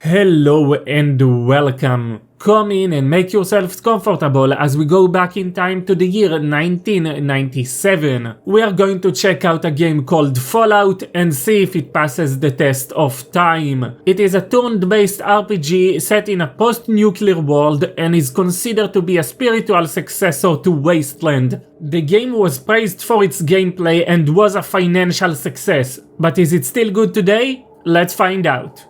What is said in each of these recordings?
Hello and welcome. Come in and make yourselves comfortable as we go back in time to the year 1997. We are going to check out a game called Fallout and see if it passes the test of time. It is a turn-based RPG set in a post-nuclear world and is considered to be a spiritual successor to Wasteland. The game was praised for its gameplay and was a financial success, but is it still good today? Let's find out.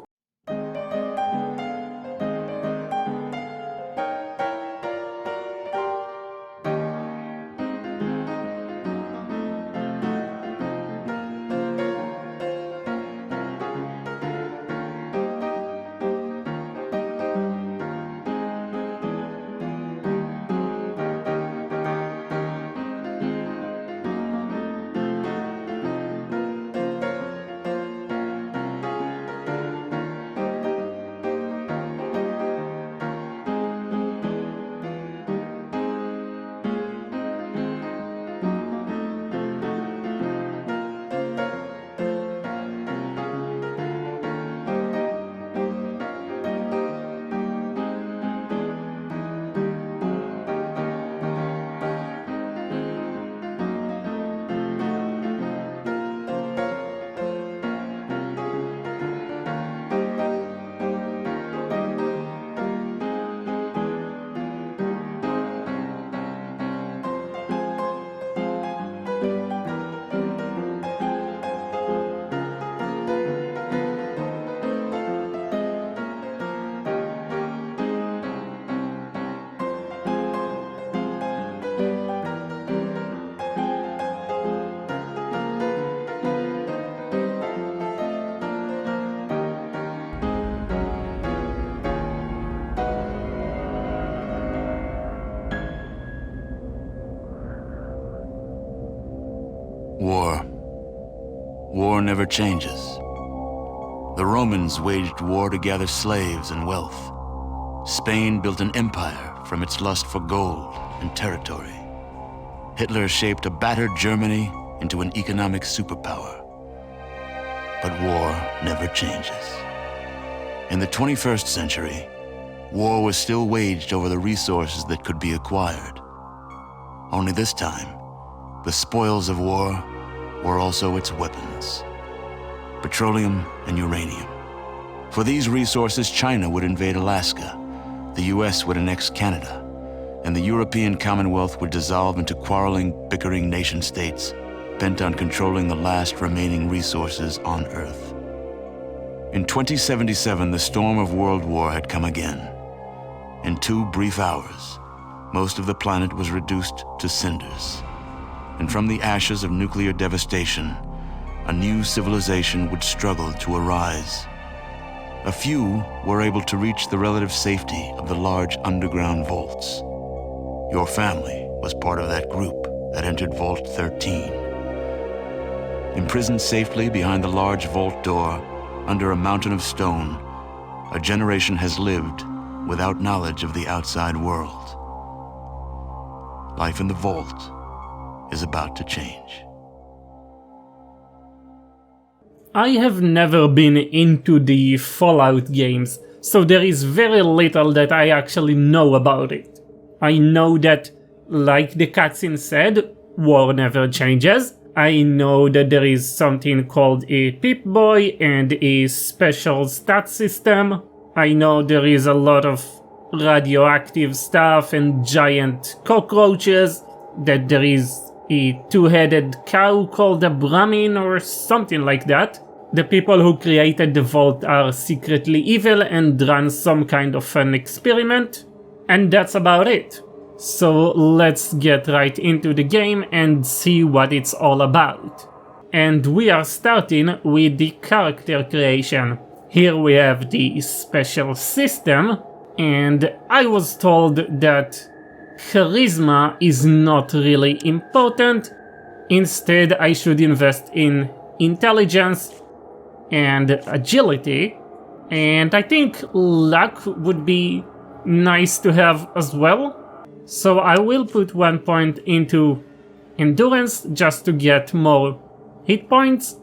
War never changes. The Romans waged war to gather slaves and wealth. Spain built an empire from its lust for gold and territory. Hitler shaped a battered Germany into an economic superpower. But war never changes. In the 21st century, war was still waged over the resources that could be acquired. Only this time, the spoils of war were also its weapons: petroleum and uranium. For these resources, China would invade Alaska, the US would annex Canada, and the European Commonwealth would dissolve into quarreling, bickering nation-states bent on controlling the last remaining resources on Earth. In 2077, the storm of World War had come again. In 2 brief hours, most of the planet was reduced to cinders. And from the ashes of nuclear devastation, a new civilization would struggle to arise. A few were able to reach the relative safety of the large underground vaults. Your family was part of that group that entered Vault 13. Imprisoned safely behind the large vault door, under a mountain of stone, a generation has lived without knowledge of the outside world. Life in the vault is about to change. I have never been into the Fallout games, so there is very little that I actually know about it. I know that, like the cutscene said, war never changes. I know that there is something called a Pip-Boy and a special stat system. I know there is a lot of radioactive stuff and giant cockroaches, that there is a 2-headed cow called a Brahmin or something like that. The people who created the vault are secretly evil and run some kind of an experiment, and that's about it. So let's get right into the game and see what it's all about. And we are starting with the character creation. Here we have the special system, and I was told that charisma is not really important. Instead, I should invest in intelligence and agility, and I think luck would be nice to have as well. So I will put 1 point into endurance just to get more hit points.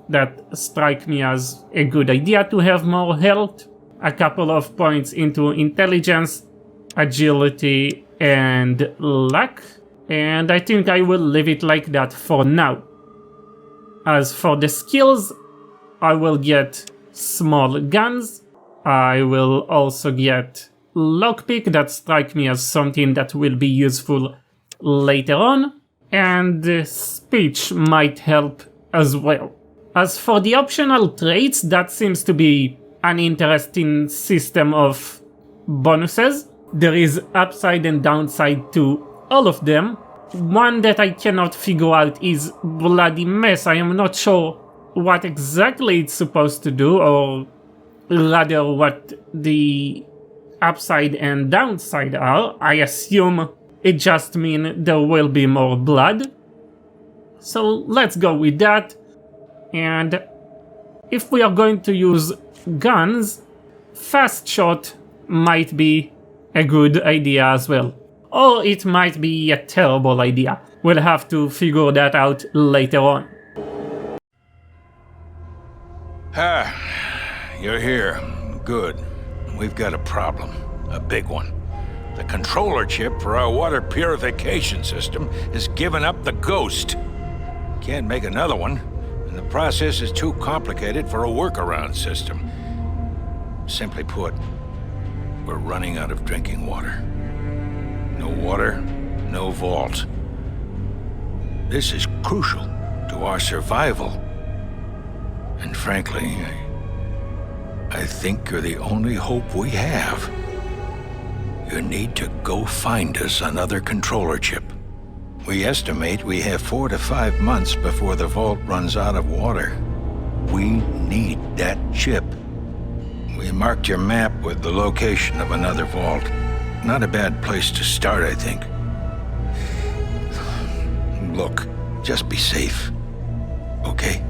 That strike me as a good idea to have more health. a couple of points into intelligence, agility, and luck. And I think I will leave it like that for now. As for the skills, I will get small guns. I will also get lockpick, that strikes me as something that will be useful later on. And speech might help as well. As for the optional traits, that seems to be an interesting system of bonuses. There is upside and downside to all of them. One that I cannot figure out is Bloody Mess. I am not sure what exactly it's supposed to do, or rather what the upside and downside are. I assume it just means there will be more blood. So let's go with that. And if we are going to use guns, fast shot might be a good idea as well. Or it might be a terrible idea. We'll have to figure that out later on. You're here. Good. We've got a problem. A big one. The controller chip for our water purification system has given up the ghost. Can't make another one, and the process is too complicated for a workaround system. Simply put, we're running out of drinking water. No water, no vault. This is crucial to our survival. And frankly, I think you're the only hope we have. You need to go find us another controller chip. We estimate we have 4 to 5 months before the vault runs out of water. We need that chip. We marked your map with the location of another vault. Not a bad place to start, I think. Look, just be safe, okay?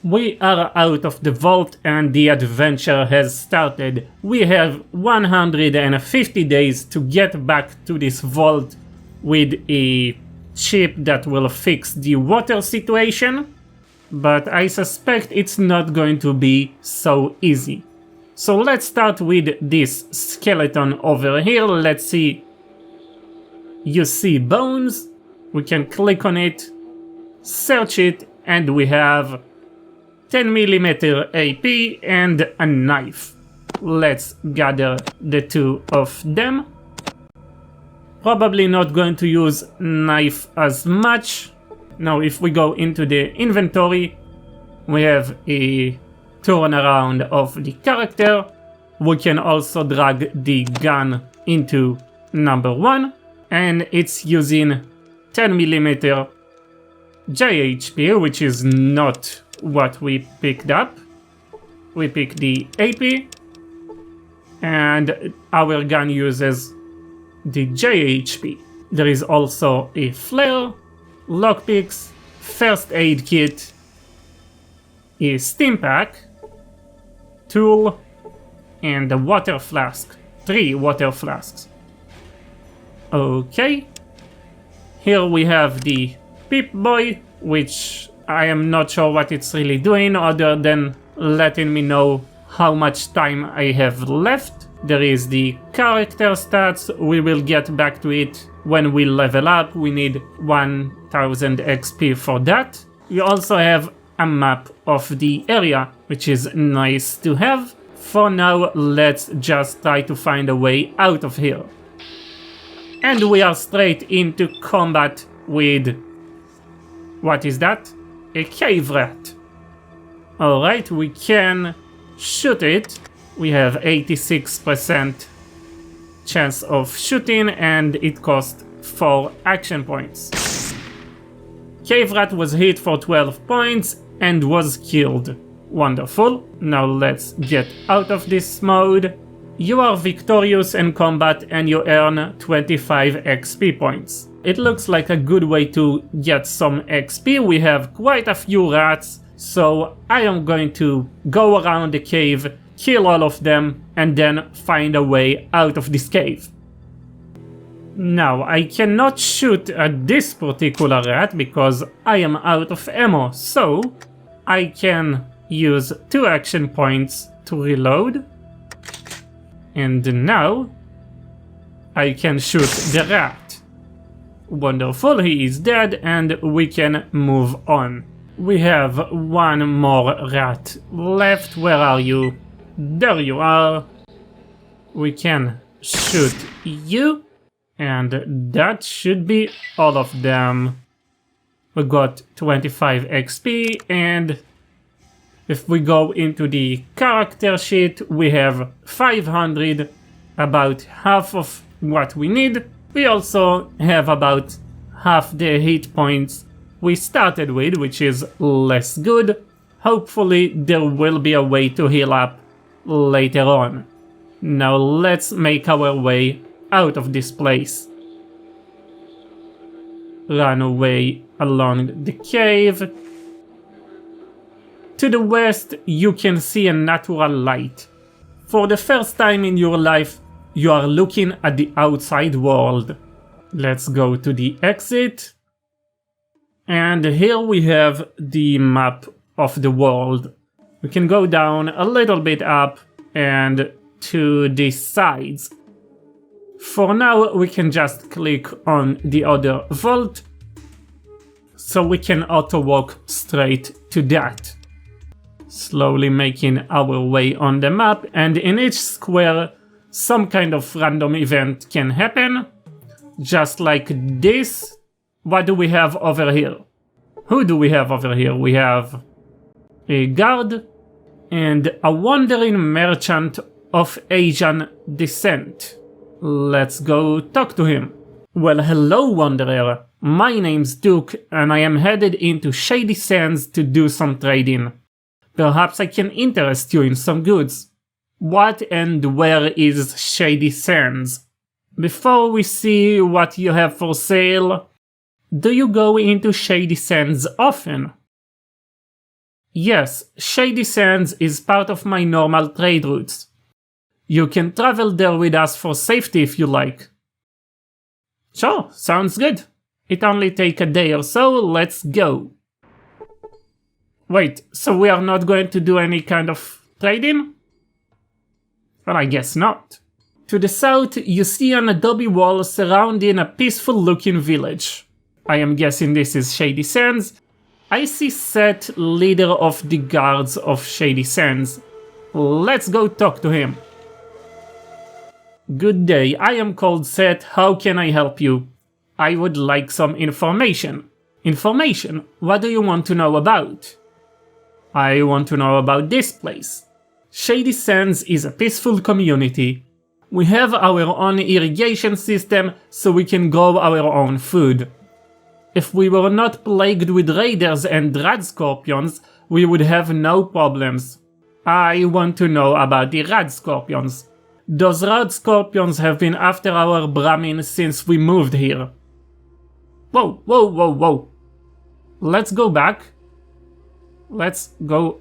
We are out of the vault and the adventure has started. We have 150 days to get back to this vault with a chip that will fix the water situation, but I suspect it's not going to be so easy. So let's start with this skeleton over here. Let's see. You see bones. We can click on it, search it, and we have 10mm AP and a knife. Let's gather the two of them. Probably not going to use knife as much. Now if we go into the inventory, we have a turnaround of the character. We can also drag the gun into number 1, and it's using 10mm JHP, which is not what we picked up. We picked the AP, and our gun uses the JHP. There is also a flare, lockpicks, first aid kit, a stim pack, tool, and a water flask. 3 water flasks. Okay. Here we have the Pip-Boy, which I am not sure what it's really doing other than letting me know how much time I have left. There is the character stats. We will get back to it when we level up. We need 1000 XP for that. We also have a map of the area, which is nice to have. For now, let's just try to find a way out of here. And we are straight into combat with What is that? A cave rat. Alright, we can shoot it. We have 86% chance of shooting and it costs 4 action points. Cave rat was hit for 12 points and was killed. Wonderful. Now let's get out of this mode. You are victorious in combat and you earn 25 XP points. It looks like a good way to get some XP. We have quite a few rats, so I am going to go around the cave, kill all of them, and then find a way out of this cave. Now, I cannot shoot at this particular rat because I am out of ammo, so I can use 2 action points to reload. And now I can shoot the rat. Wonderful, he is dead and we can move on. We have one more rat left. Where are you? There you are. We can shoot you. And that should be all of them. We got 25 XP and if we go into the character sheet, we have 500, about half of what we need. We also have about half the hit points we started with, which is less good. Hopefully there will be a way to heal up later on. Now let's make our way out of this place. Run away along the cave. To the west, you can see a natural light. For the first time in your life, you are looking at the outside world. Let's go to the exit. And here we have the map of the world. We can go down a little bit up and to the sides. For now, we can just click on the other vault, so we can auto-walk straight to that. Slowly making our way on the map, and in each square some kind of random event can happen. Just like this. What do we have over here? Who do we have over here? We have a guard and a wandering merchant of Asian descent. Let's go talk to him. Well, hello wanderer. My name's Duke and I am headed into Shady Sands to do some trading. Perhaps I can interest you in some goods. What and where is Shady Sands? Before we see what you have for sale, do you go into Shady Sands often? Yes, Shady Sands is part of my normal trade routes. You can travel there with us for safety if you like. Sure, sounds good. It only takes a day or so, let's go. Wait, so we are not going to do any kind of trading? Well, I guess not. To the south, you see an adobe wall surrounding a peaceful looking village. I am guessing this is Shady Sands. I see Seth, leader of the guards of Shady Sands. Let's go talk to him. Good day, I am called Seth. How can I help you? I would like some information. Information? What do you want to know about? I want to know about this place. Shady Sands is a peaceful community. We have our own irrigation system so we can grow our own food. If we were not plagued with raiders and rad scorpions, we would have no problems. I want to know about the rad scorpions. Those rad scorpions have been after our Brahmin since we moved here. Whoa, whoa, whoa, whoa. Let's go back. Let's go.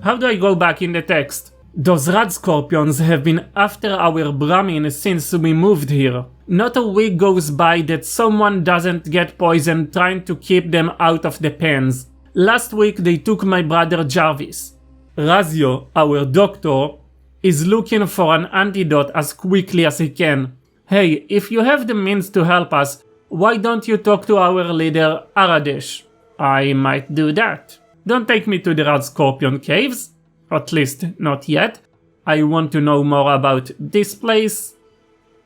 How do I go back in the text? Those rad scorpions have been after our Brahmin since we moved here. Not a week goes by that someone doesn't get poisoned trying to keep them out of the pens. Last week they took my brother Jarvis. Razio, our doctor, is looking for an antidote as quickly as he can. Hey, if you have the means to help us, why don't you talk to our leader Aradesh? I might do that. Don't take me to the Rad Scorpion caves. At least not yet. I want to know more about this place.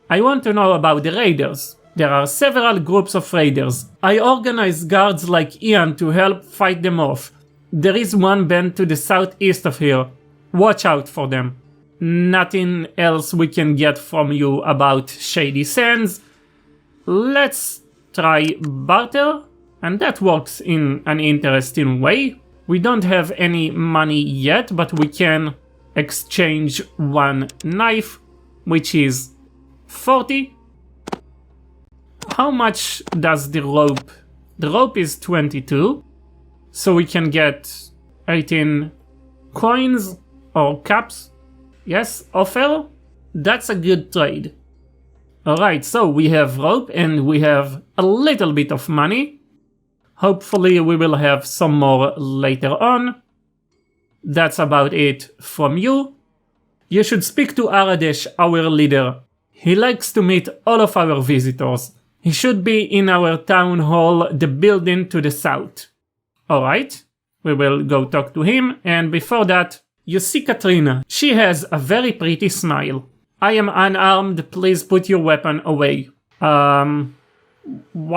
I want to know about the raiders. There are several groups of raiders. I organized guards like Ian to help fight them off. There is one band to the southeast of here. Watch out for them. Nothing else we can get from you about Shady Sands. Let's try barter, and that works in an interesting way. We don't have any money yet, but we can exchange one knife, which is 40. How much does the rope? The rope is 22, so we can get 18 coins or caps. Yes, offer? That's a good trade. Alright, so we have rope and we have a little bit of money. Hopefully we will have some more later on. That's about it from you. You should speak to Aradesh, our leader. He likes to meet all of our visitors. He should be in our town hall, the building to the south. Alright, we will go talk to him, and before that, you see Katrina. She has a very pretty smile. I am unarmed, please put your weapon away. Why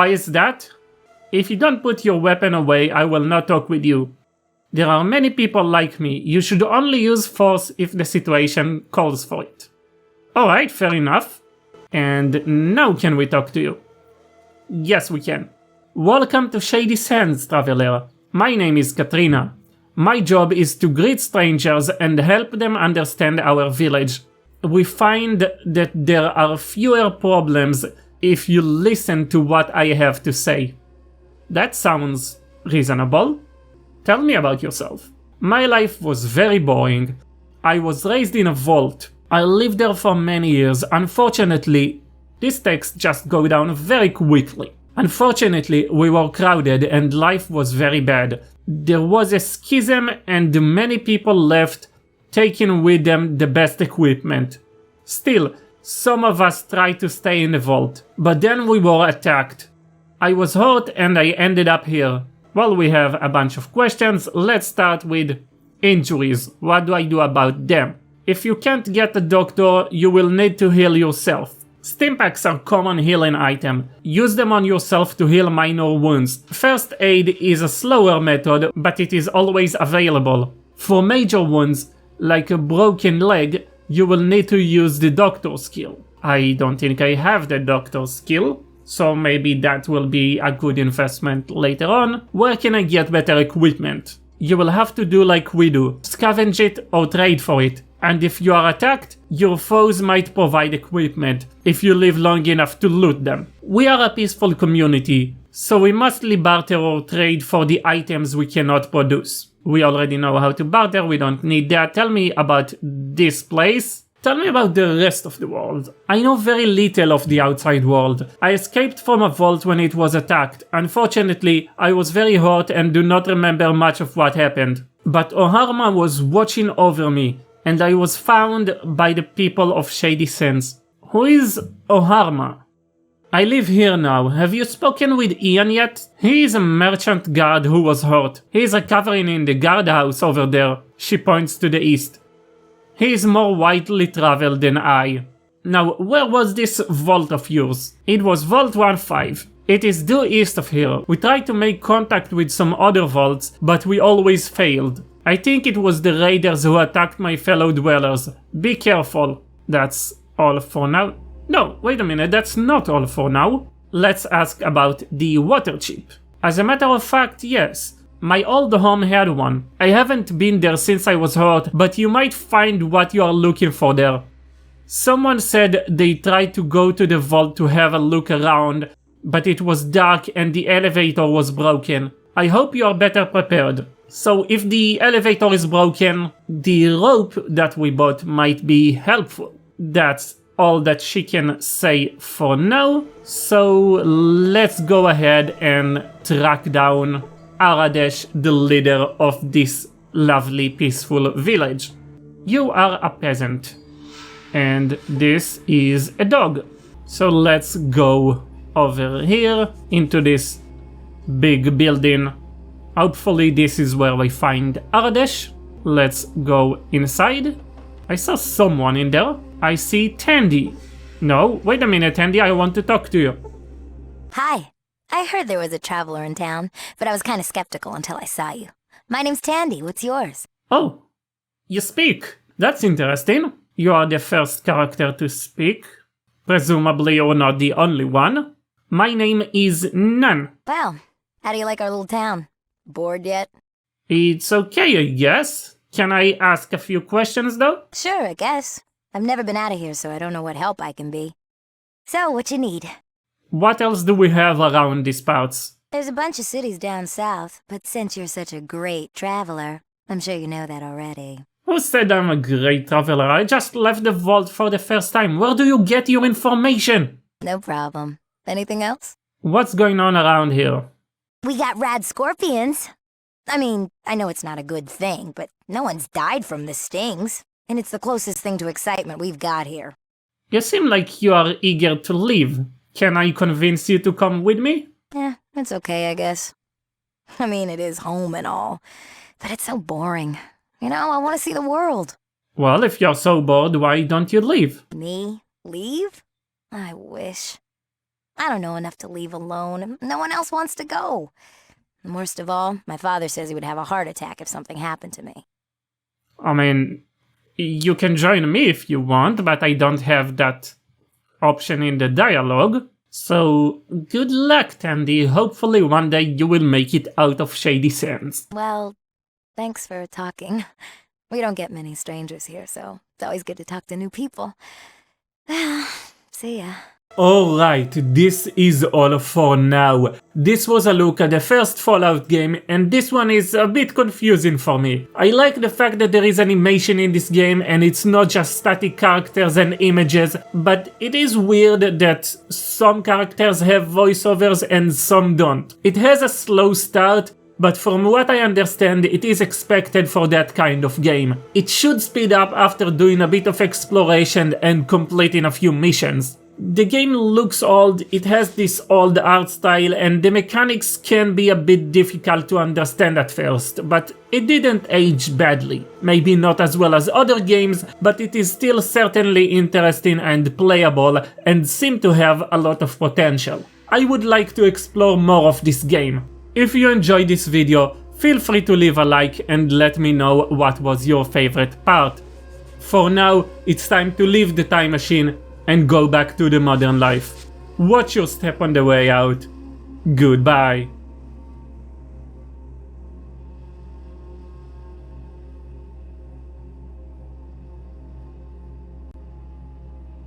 is that? If you don't put your weapon away, I will not talk with you. There are many people like me. You should only use force if the situation calls for it. Alright, fair enough. And now can we talk to you? Yes, we can. Welcome to Shady Sands, traveler. My name is Katrina. My job is to greet strangers and help them understand our village. We find that there are fewer problems if you listen to what I have to say. That sounds reasonable. Tell me about yourself. My life was very boring. I was raised in a vault. I lived there for many years. Unfortunately, these texts just go down very quickly. Unfortunately, we were crowded and life was very bad. There was a schism and many people left, taking with them the best equipment. Still, some of us tried to stay in the vault, but then we were attacked. I was hurt and I ended up here. Well, we have a bunch of questions. Let's start with injuries. What do I do about them? If you can't get a doctor, you will need to heal yourself. Stimpaks are common healing item. Use them on yourself to heal minor wounds. First aid is a slower method, but it is always available. For major wounds, like a broken leg, you will need to use the doctor skill. I don't think I have the doctor skill, so maybe that will be a good investment later on. Where can I get better equipment? You will have to do like we do, scavenge it or trade for it. And if you are attacked, your foes might provide equipment if you live long enough to loot them. We are a peaceful community, so we mostly barter or trade for the items we cannot produce. We already know how to barter, we don't need that. Tell me about this place. Tell me about the rest of the world. I know very little of the outside world. I escaped from a vault when it was attacked. Unfortunately, I was very hurt and do not remember much of what happened. But Oharma was watching over me, and I was found by the people of Shady Sands. Who is Oharma? I live here now. Have you spoken with Ian yet? He is a merchant guard who was hurt. He is recovering in the guardhouse over there. She points to the east. He is more widely traveled than I. Now, where was this vault of yours? It was Vault 1-5. It is due east of here. We tried to make contact with some other vaults, but we always failed. I think it was the raiders who attacked my fellow dwellers. Be careful. That's all for now. No, wait a minute, that's not all for now. Let's ask about the water chip. As a matter of fact, yes. My old home had one. I haven't been there since I was hurt, but you might find what you are looking for there. Someone said they tried to go to the vault to have a look around, but it was dark and the elevator was broken. I hope you are better prepared. So if the elevator is broken, the rope that we bought might be helpful. That's all that she can say for now. So let's go ahead and track down Aradesh, the leader of this lovely peaceful village. You are a peasant, and this is a dog. So let's go over here into this big building. Hopefully this is where we find Aradesh. Let's go inside. I saw someone in there. I see Tandy. No, wait a minute, Tandy, I want to talk to you. Hi. I heard there was a traveler in town, but I was kind of skeptical until I saw you. My name's Tandy. What's yours? Oh, you speak. That's interesting. You are the first character to speak. Presumably you're not the only one. My name is Nan. Well, how do you like our little town? Bored yet? It's okay, I guess. Can I ask a few questions though? Sure, I guess. I've never been out of here, so I don't know what help I can be. So, what you need? What else do we have around these parts? There's a bunch of cities down south, but since you're such a great traveler, I'm sure you know that already. Who said I'm a great traveler? I just left the vault for the first time. Where do you get your information? No problem. Anything else? What's going on around here? We got rad scorpions. I mean, I know it's not a good thing, but no one's died from the stings, and it's the closest thing to excitement we've got here. You seem like you are eager to leave. Can I convince you to come with me? It's okay, I guess. I mean, it is home and all, but it's so boring. You know, I want to see the world. Well, if you're so bored, why don't you leave? Me? Leave? I wish. I don't know enough to leave alone. No one else wants to go. And worst of all, my father says he would have a heart attack if something happened to me. I mean, you can join me if you want, but I don't have that option in the dialogue. So, good luck, Tandy. Hopefully one day you will make it out of Shady Sands. Well, thanks for talking. We don't get many strangers here, so it's always good to talk to new people. See ya. Alright, this is all for now. This was a look at the first Fallout game, and this one is a bit confusing for me. I like the fact that there is animation in this game and it's not just static characters and images, but it is weird that some characters have voiceovers and some don't. It has a slow start, but from what I understand, it is expected for that kind of game. It should speed up after doing a bit of exploration and completing a few missions. The game looks old, it has this old art style, and the mechanics can be a bit difficult to understand at first, but it didn't age badly. Maybe not as well as other games, but it is still certainly interesting and playable, and seemed to have a lot of potential. I would like to explore more of this game. If you enjoyed this video, feel free to leave a like and let me know what was your favorite part. For now, it's time to leave the time machine and go back to the modern life. Watch your step on the way out. Goodbye.